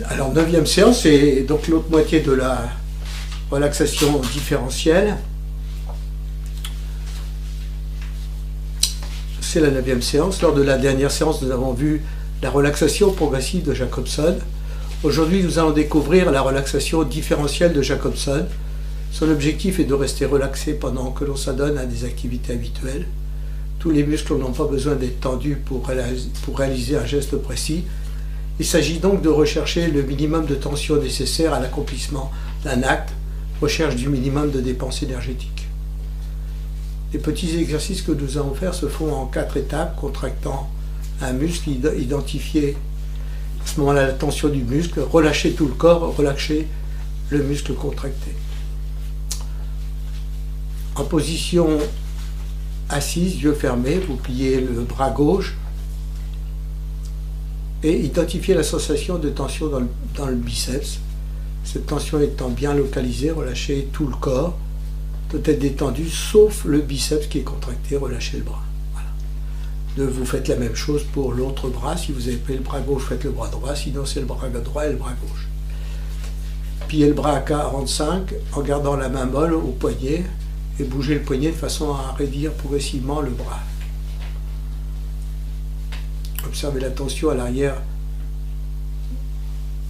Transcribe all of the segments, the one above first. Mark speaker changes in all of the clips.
Speaker 1: Alors, 9e séance, c'est donc l'autre moitié de la relaxation différentielle. C'est la 9e séance. Lors de la dernière séance, nous avons vu la relaxation progressive de Jacobson. Aujourd'hui, nous allons découvrir la relaxation différentielle de Jacobson. Son objectif est de rester relaxé pendant que l'on s'adonne à des activités habituelles. Tous les muscles n'ont pas besoin d'être tendus pour réaliser un geste précis. Il s'agit donc de rechercher le minimum de tension nécessaire à l'accomplissement d'un acte, recherche du minimum de dépenses énergétiques. Les petits exercices que nous allons faire se font en 4 étapes, contractant un muscle, identifier à ce moment-là la tension du muscle, relâcher tout le corps, relâcher le muscle contracté. En position assise, yeux fermés, vous pliez le bras gauche et identifiez la sensation de tension dans le biceps. Cette tension étant bien localisée, relâchez tout le corps, doit être détendu sauf le biceps qui est contracté, relâchez le bras. Voilà. Vous faites la même chose pour l'autre bras. Si vous avez pris le bras gauche, faites le bras droit, sinon c'est le bras droit et le bras gauche. Pliez le bras à 45 en gardant la main molle au poignet et bougez le poignet de façon à réduire progressivement le bras. Observez la tension à l'arrière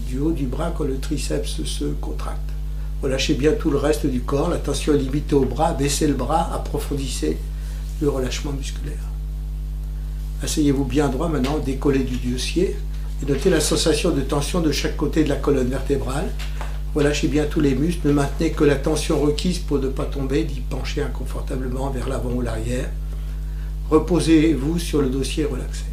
Speaker 1: du haut du bras quand le triceps se contracte. Relâchez bien tout le reste du corps, la tension est limitée au bras, baissez le bras, approfondissez le relâchement musculaire. Asseyez-vous bien droit maintenant, décollez du dossier et notez la sensation de tension de chaque côté de la colonne vertébrale. Relâchez bien tous les muscles, ne maintenez que la tension requise pour ne pas tomber, d'y pencher inconfortablement vers l'avant ou l'arrière. Reposez-vous sur le dossier relaxé.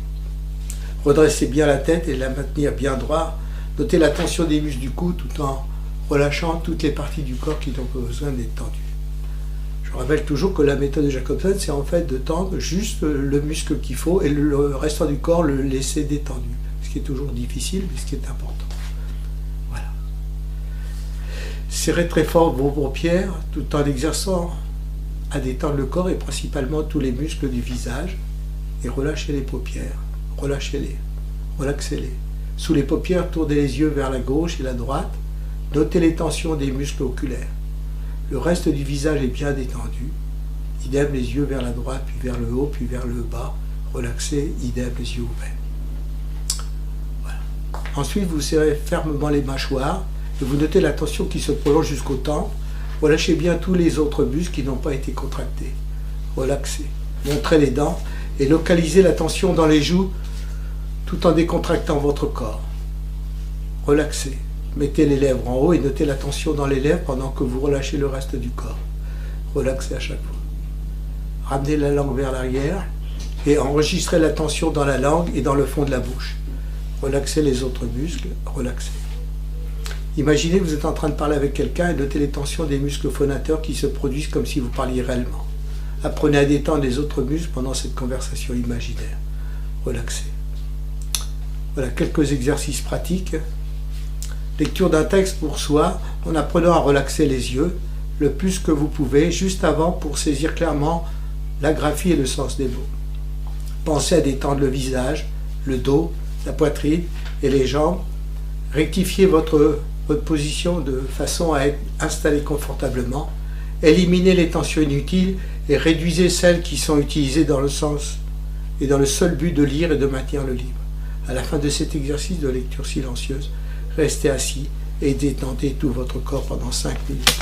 Speaker 1: Redressez bien la tête et la maintenir bien droite. Notez la tension des muscles du cou tout en relâchant toutes les parties du corps qui n'ont pas besoin d'être tendues. Je rappelle toujours que la méthode de Jacobson, c'est en fait de tendre juste le muscle qu'il faut et le restant du corps le laisser détendu. Ce qui est toujours difficile, mais ce qui est important. Voilà. Serrez très fort vos paupières tout en exerçant à détendre le corps et principalement tous les muscles du visage. Et relâchez les paupières. Relâchez-les. Relaxez-les. Sous les paupières, tournez les yeux vers la gauche et la droite. Notez les tensions des muscles oculaires. Le reste du visage est bien détendu. Idem, les yeux vers la droite, puis vers le haut, puis vers le bas. Relaxez, idem, les yeux ouverts. Voilà. Ensuite, vous serrez fermement les mâchoires et vous notez la tension qui se prolonge jusqu'au temple. Relâchez bien tous les autres muscles qui n'ont pas été contractés. Relaxez. Montrez les dents et localisez la tension dans les joues tout en décontractant votre corps. Relaxez. Mettez les lèvres en haut et notez la tension dans les lèvres pendant que vous relâchez le reste du corps. Relaxez à chaque fois. Ramenez la langue vers l'arrière et enregistrez la tension dans la langue et dans le fond de la bouche. Relaxez les autres muscles. Relaxez. Imaginez que vous êtes en train de parler avec quelqu'un et notez les tensions des muscles phonateurs qui se produisent comme si vous parliez réellement. Apprenez à détendre les autres muscles pendant cette conversation imaginaire. Relaxez. Voilà quelques exercices pratiques. Lecture d'un texte pour soi, en apprenant à relaxer les yeux le plus que vous pouvez, juste avant pour saisir clairement la graphie et le sens des mots. Pensez à détendre le visage, le dos, la poitrine et les jambes. Rectifiez votre position de façon à être installé confortablement. Éliminez les tensions inutiles et réduisez celles qui sont utilisées dans le sens et dans le seul but de lire et de maintenir le livre. À la fin de cet exercice de lecture silencieuse, restez assis et détendez tout votre corps pendant 5 minutes.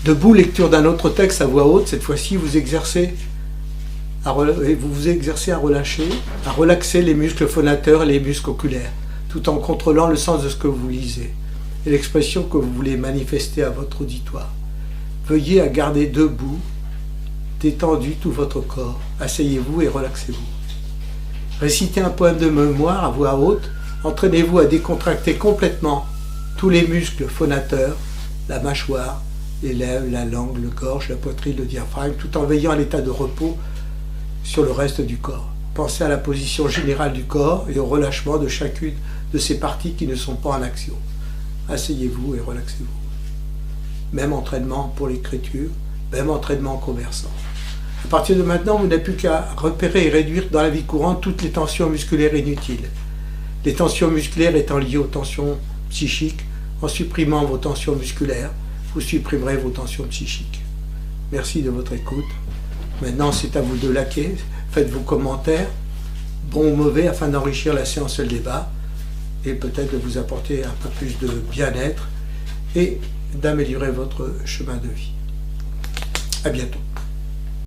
Speaker 1: Debout, lecture d'un autre texte à voix haute. Cette fois-ci, vous vous exercez à relâcher, à relaxer les muscles phonateurs et les muscles oculaires, tout en contrôlant le sens de ce que vous lisez et l'expression que vous voulez manifester à votre auditoire. Veuillez à garder debout, détendu tout votre corps. Asseyez-vous et relaxez-vous. Récitez un poème de mémoire à voix haute. Entraînez-vous à décontracter complètement tous les muscles phonateurs, la mâchoire, les lèvres, la langue, le gorge, la poitrine, le diaphragme, tout en veillant à l'état de repos sur le reste du corps. Pensez à la position générale du corps et au relâchement de chacune de ces parties qui ne sont pas en action. Asseyez-vous et relaxez-vous. Même entraînement pour l'écriture, même entraînement en conversant. À partir de maintenant, vous n'avez plus qu'à repérer et réduire dans la vie courante toutes les tensions musculaires inutiles. Les tensions musculaires étant liées aux tensions psychiques, en supprimant vos tensions musculaires, vous supprimerez vos tensions psychiques. Merci de votre écoute. Maintenant, c'est à vous de liker. Faites vos commentaires, bons ou mauvais, afin d'enrichir la séance et le débat et peut-être de vous apporter un peu plus de bien-être et d'améliorer votre chemin de vie. À bientôt.